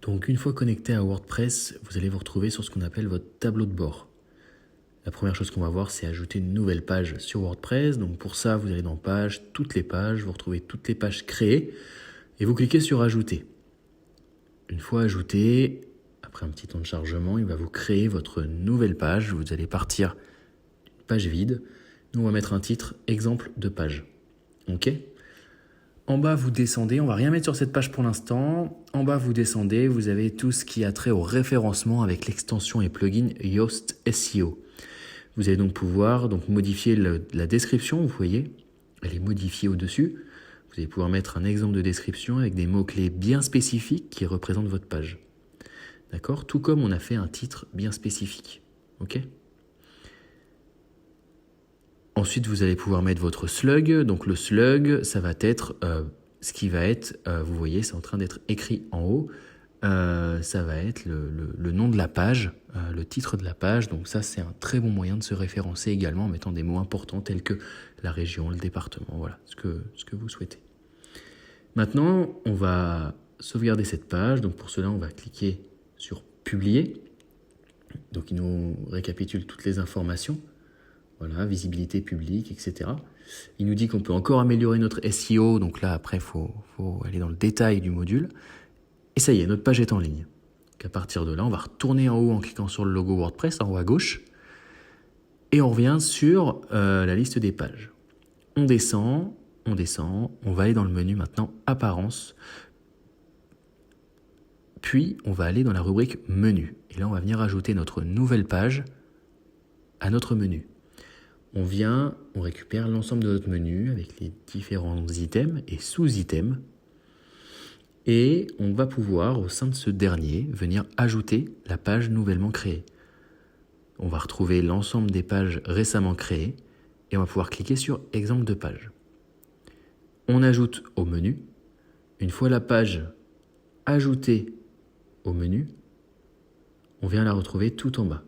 Donc une fois connecté à WordPress, vous allez vous retrouver sur ce qu'on appelle votre tableau de bord. La première chose qu'on va voir, c'est ajouter une nouvelle page sur WordPress. Donc pour ça, vous allez dans Pages, toutes les pages, vous retrouvez toutes les pages créées et vous cliquez sur Ajouter. Une fois ajouté, après un petit temps de chargement, il va vous créer votre nouvelle page. Vous allez partir d'une page vide. Nous, on va mettre un titre exemple de page. OK ? En bas, vous descendez, on va rien mettre sur cette page pour l'instant. En bas, vous descendez, vous avez tout ce qui a trait au référencement avec l'extension et plugin Yoast SEO. Vous allez donc pouvoir modifier la description, vous voyez, elle est modifiée au-dessus. Vous allez pouvoir mettre un exemple de description avec des mots-clés bien spécifiques qui représentent votre page. D'accord ? Tout comme on a fait un titre bien spécifique. OK ? Ensuite, vous allez pouvoir mettre votre slug. Donc le slug, ça va être ce qui va être, vous voyez, c'est en train d'être écrit en haut. Ça va être le nom de la page, le titre de la page. Donc ça, c'est un très bon moyen de se référencer également en mettant des mots importants tels que la région, le département, voilà, ce que vous souhaitez. Maintenant, on va sauvegarder cette page. Donc pour cela, on va cliquer sur Publier. Donc il nous récapitule toutes les informations. Voilà, visibilité publique, etc. Il nous dit qu'on peut encore améliorer notre SEO. Donc là, après, il faut aller dans le détail du module. Et ça y est, notre page est en ligne. Donc à partir de là, on va retourner en haut en cliquant sur le logo WordPress, en haut à gauche. Et on revient sur la liste des pages. On descend. On va aller dans le menu maintenant, Apparence. Puis, on va aller dans la rubrique Menu. Et là, on va venir ajouter notre nouvelle page à notre menu. On récupère l'ensemble de notre menu avec les différents items et sous-items. Et on va pouvoir, au sein de ce dernier, venir ajouter la page nouvellement créée. On va retrouver l'ensemble des pages récemment créées et on va pouvoir cliquer sur Exemple de page. On ajoute au menu. Une fois la page ajoutée au menu, on vient la retrouver tout en bas.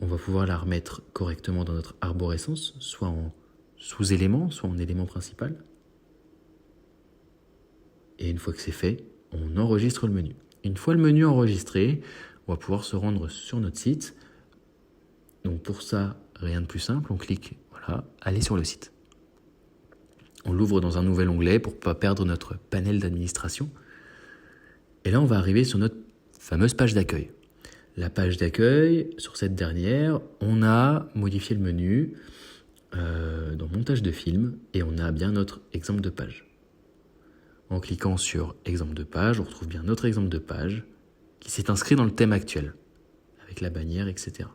On va pouvoir la remettre correctement dans notre arborescence, soit en sous-élément, soit en élément principal. Et une fois que c'est fait, on enregistre le menu. Une fois le menu enregistré, on va pouvoir se rendre sur notre site. Donc pour ça, rien de plus simple, on clique, voilà, aller sur le site. On l'ouvre dans un nouvel onglet pour ne pas perdre notre panel d'administration. Et là, on va arriver sur notre fameuse page d'accueil. La page d'accueil, sur cette dernière, on a modifié le menu dans montage de film et on a bien notre exemple de page. En cliquant sur exemple de page, on retrouve bien notre exemple de page qui s'est inscrit dans le thème actuel avec la bannière, etc.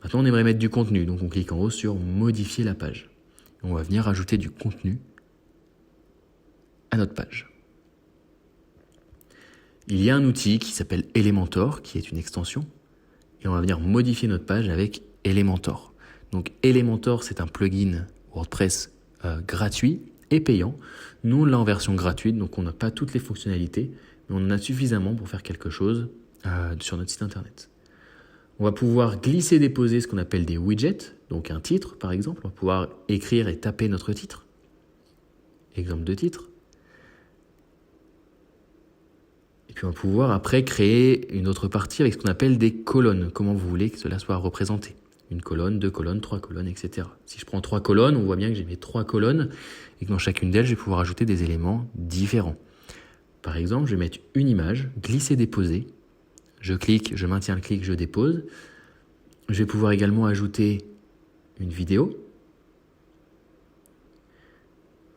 Maintenant, on aimerait mettre du contenu, donc on clique en haut sur modifier la page. On va venir ajouter du contenu à notre page. Il y a un outil qui s'appelle Elementor, qui est une extension, et on va venir modifier notre page avec Elementor. Donc Elementor, c'est un plugin WordPress gratuit et payant. Nous, on l'a en version gratuite, donc on n'a pas toutes les fonctionnalités, mais on en a suffisamment pour faire quelque chose sur notre site internet. On va pouvoir glisser-déposer ce qu'on appelle des widgets, donc un titre par exemple. On va pouvoir écrire et taper notre titre. Exemple de titre. Et puis on va pouvoir après créer une autre partie avec ce qu'on appelle des colonnes, comment vous voulez que cela soit représenté. Une colonne, 2 colonnes, 3 colonnes, etc. Si je prends 3 colonnes, on voit bien que j'ai mes 3 colonnes et que dans chacune d'elles, je vais pouvoir ajouter des éléments différents. Par exemple, je vais mettre une image, glisser-déposer. Je clique, je maintiens le clic, je dépose. Je vais pouvoir également ajouter une vidéo.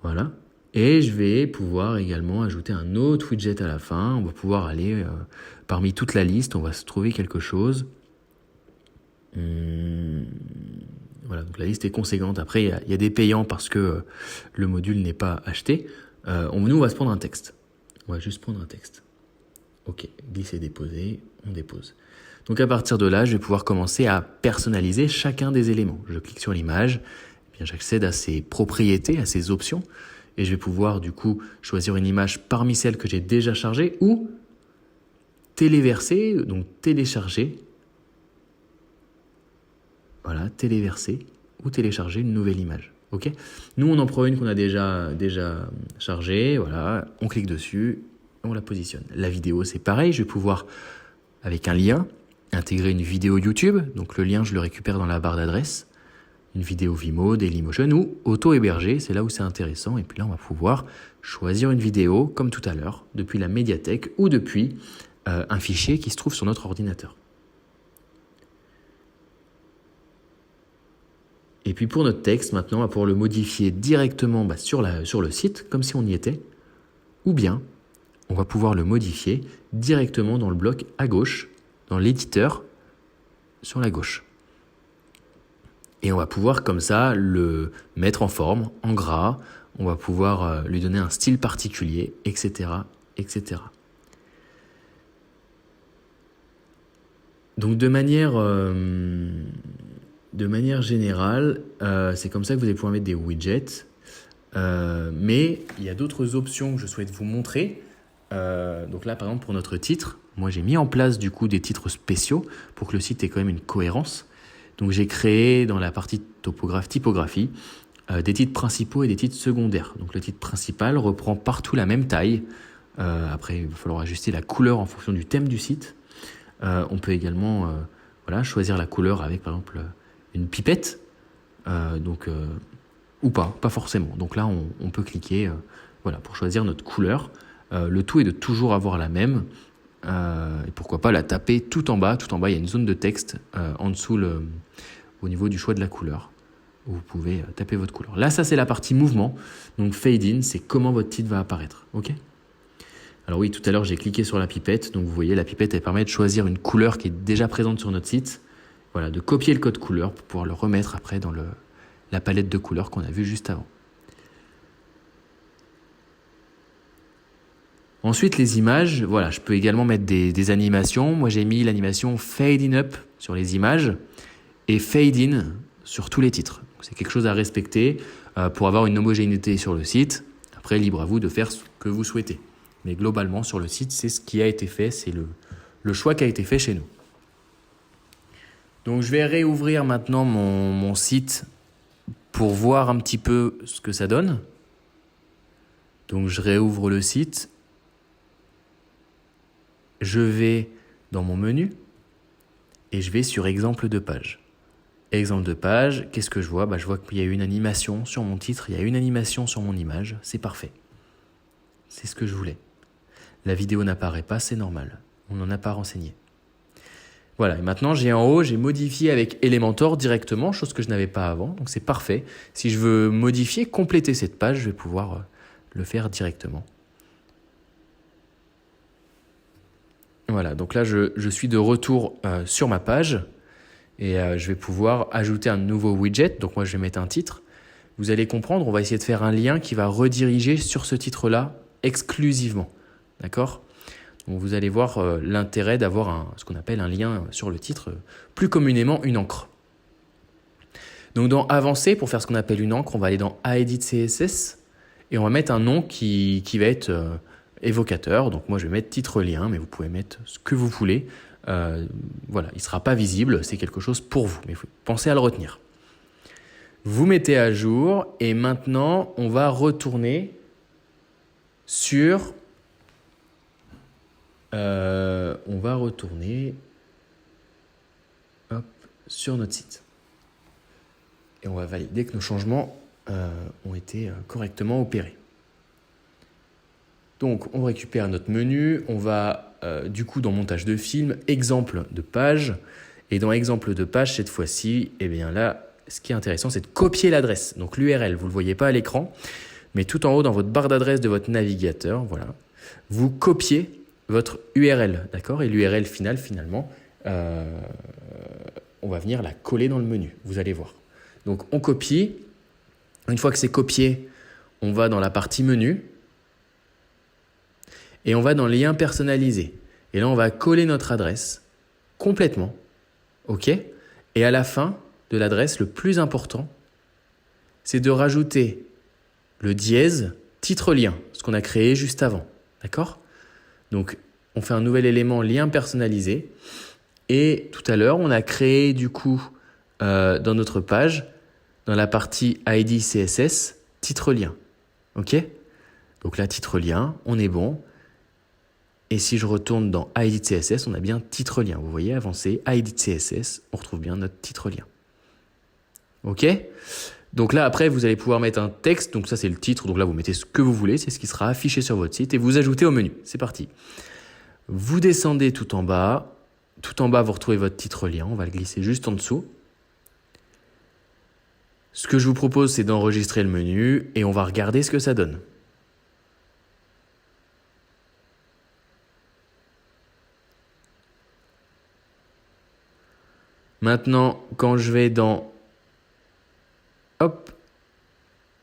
Voilà. Et je vais pouvoir également ajouter un autre widget à la fin. On va pouvoir aller parmi toute la liste, on va se trouver quelque chose. Voilà, donc la liste est conséquente. Après, il y a des payants parce que le module n'est pas acheté. Nous, on va se prendre un texte. On va juste prendre un texte. Ok, glisser, déposer, on dépose. Donc à partir de là, je vais pouvoir commencer à personnaliser chacun des éléments. Je clique sur l'image, eh bien j'accède à ses propriétés, à ses options. Et je vais pouvoir du coup choisir une image parmi celles que j'ai déjà chargées ou téléverser, donc télécharger. Voilà, téléverser ou télécharger une nouvelle image. Okay ? Nous, on en prend une qu'on a déjà chargée. Voilà, on clique dessus. on la positionne. La vidéo, c'est pareil, je vais pouvoir, avec un lien, intégrer une vidéo YouTube. Donc le lien, je le récupère dans la barre d'adresse. Une vidéo Vimeo, Dailymotion ou auto-hébergé, c'est là où c'est intéressant. Et puis là, on va pouvoir choisir une vidéo, comme tout à l'heure, depuis la médiathèque ou depuis un fichier qui se trouve sur notre ordinateur. Et puis pour notre texte, maintenant, on va pouvoir le modifier directement sur le site, comme si on y était. Ou bien, on va pouvoir le modifier directement dans le bloc à gauche, dans l'éditeur, sur la gauche. Et on va pouvoir comme ça le mettre en forme, en gras, on va pouvoir lui donner un style particulier, etc., etc. Donc de manière générale, c'est comme ça que vous allez pouvoir mettre des widgets. Mais il y a d'autres options que je souhaite vous montrer. Donc là, par exemple, pour notre titre, moi j'ai mis en place du coup des titres spéciaux pour que le site ait quand même une cohérence. Donc j'ai créé dans la partie typographie des titres principaux et des titres secondaires. Donc le titre principal reprend partout la même taille. Après, il va falloir ajuster la couleur en fonction du thème du site. On peut également choisir la couleur avec par exemple une pipette. Ou pas forcément. Donc là, on peut cliquer pour choisir notre couleur. Le tout est de toujours avoir la même. Et pourquoi pas la taper tout en bas. Tout en bas, il y a une zone de texte en dessous au niveau du choix de la couleur, où vous pouvez taper votre couleur. Là, ça, c'est la partie mouvement. Donc, fade in, c'est comment votre titre va apparaître. OK ? Alors oui, tout à l'heure, j'ai cliqué sur la pipette. Donc, vous voyez, la pipette, elle permet de choisir une couleur qui est déjà présente sur notre site. Voilà, de copier le code couleur pour pouvoir le remettre après dans la palette de couleurs qu'on a vue juste avant. Ensuite, les images, je peux également mettre des animations. Moi, j'ai mis l'animation Fade in Up sur les images et Fade in sur tous les titres. C'est quelque chose à respecter pour avoir une homogénéité sur le site. Après, libre à vous de faire ce que vous souhaitez. Mais globalement, sur le site, c'est ce qui a été fait, c'est le choix qui a été fait chez nous. Donc, je vais réouvrir maintenant mon site pour voir un petit peu ce que ça donne. Donc, je réouvre le site. Je vais dans mon menu et je vais sur exemple de page. Exemple de page, qu'est-ce que je vois ? Je vois qu'il y a une animation sur mon titre, il y a une animation sur mon image, c'est parfait. C'est ce que je voulais. La vidéo n'apparaît pas, c'est normal. On n'en a pas renseigné. Voilà, et maintenant j'ai en haut, j'ai modifié avec Elementor directement, chose que je n'avais pas avant, donc c'est parfait. Si je veux modifier, compléter cette page, je vais pouvoir le faire directement. Voilà, donc là je suis de retour sur ma page et je vais pouvoir ajouter un nouveau widget. Donc moi je vais mettre un titre. Vous allez comprendre, on va essayer de faire un lien qui va rediriger sur ce titre-là exclusivement. D'accord ? Donc vous allez voir l'intérêt d'avoir ce qu'on appelle un lien sur le titre, plus communément une encre. Donc dans Avancer, pour faire ce qu'on appelle une encre, on va aller dans Edit CSS et on va mettre un nom qui va être évocateur. Donc moi je vais mettre titre lien, mais vous pouvez mettre ce que vous voulez. Il ne sera pas visible, c'est quelque chose pour vous, mais pensez à le retenir. Vous mettez à jour et maintenant on va retourner sur sur notre site. Et on va valider que nos changements ont été correctement opérés. Donc, on récupère notre menu. On va, du coup, dans montage de film, exemple de page. Et dans exemple de page, cette fois-ci, là, ce qui est intéressant, c'est de copier l'adresse. Donc, l'URL, vous ne le voyez pas à l'écran, mais tout en haut, dans votre barre d'adresse de votre navigateur, voilà, vous copiez votre URL, d'accord ? Et l'URL finale, finalement, on va venir la coller dans le menu. Vous allez voir. Donc, on copie. Une fois que c'est copié, on va dans la partie menu et on va dans lien personnalisé. Et là, on va coller notre adresse complètement. OK ? Et à la fin de l'adresse, le plus important, c'est de rajouter le dièse titre lien, ce qu'on a créé juste avant. D'accord ? Donc, on fait un nouvel élément lien personnalisé. Et tout à l'heure, on a créé du coup dans notre page, dans la partie ID CSS, titre lien. OK ? Donc là, titre lien, on est bon. Et si je retourne dans Edit CSS, on a bien titre lien. Vous voyez, avancer, Edit CSS, on retrouve bien notre titre lien. OK? Donc là, après, vous allez pouvoir mettre un texte. Donc ça, c'est le titre. Donc là, vous mettez ce que vous voulez. C'est ce qui sera affiché sur votre site. Et vous ajoutez au menu. C'est parti. Vous descendez tout en bas. Tout en bas, vous retrouvez votre titre lien. On va le glisser juste en dessous. Ce que je vous propose, c'est d'enregistrer le menu. Et on va regarder ce que ça donne. Maintenant, quand je vais dans hop,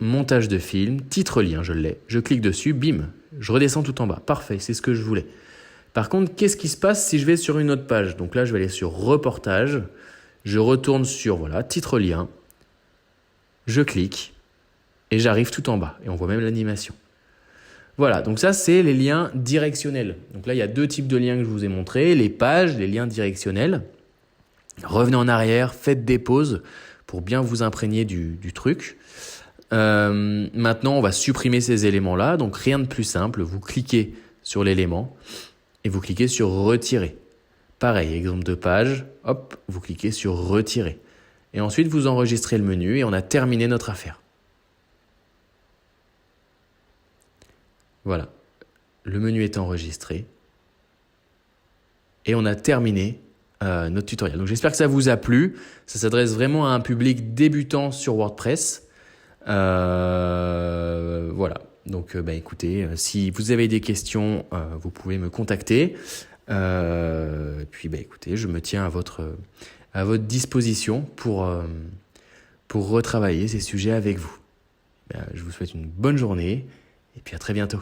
montage de film, titre lien, je l'ai. Je clique dessus, bim, je redescends tout en bas. Parfait, c'est ce que je voulais. Par contre, qu'est-ce qui se passe si je vais sur une autre page? Donc là, je vais aller sur reportage. Je retourne sur, voilà, titre lien. Je clique et j'arrive tout en bas. Et on voit même l'animation. Voilà, donc ça, c'est les liens directionnels. Donc là, il y a deux types de liens que je vous ai montrés. Les pages, les liens directionnels. Revenez en arrière, faites des pauses pour bien vous imprégner du truc. Maintenant, on va supprimer ces éléments-là. Donc, rien de plus simple. Vous cliquez sur l'élément et vous cliquez sur retirer. Pareil, exemple de page. Hop, vous cliquez sur retirer. Et ensuite, vous enregistrez le menu et on a terminé notre affaire. Voilà. Le menu est enregistré. Et on a terminé notre tutoriel. Donc j'espère que ça vous a plu. Ça s'adresse vraiment à un public débutant sur WordPress. Voilà. Donc écoutez, si vous avez des questions, vous pouvez me contacter. Puis écoutez, je me tiens à votre disposition pour retravailler ces sujets avec vous. Je vous souhaite une bonne journée et puis à très bientôt.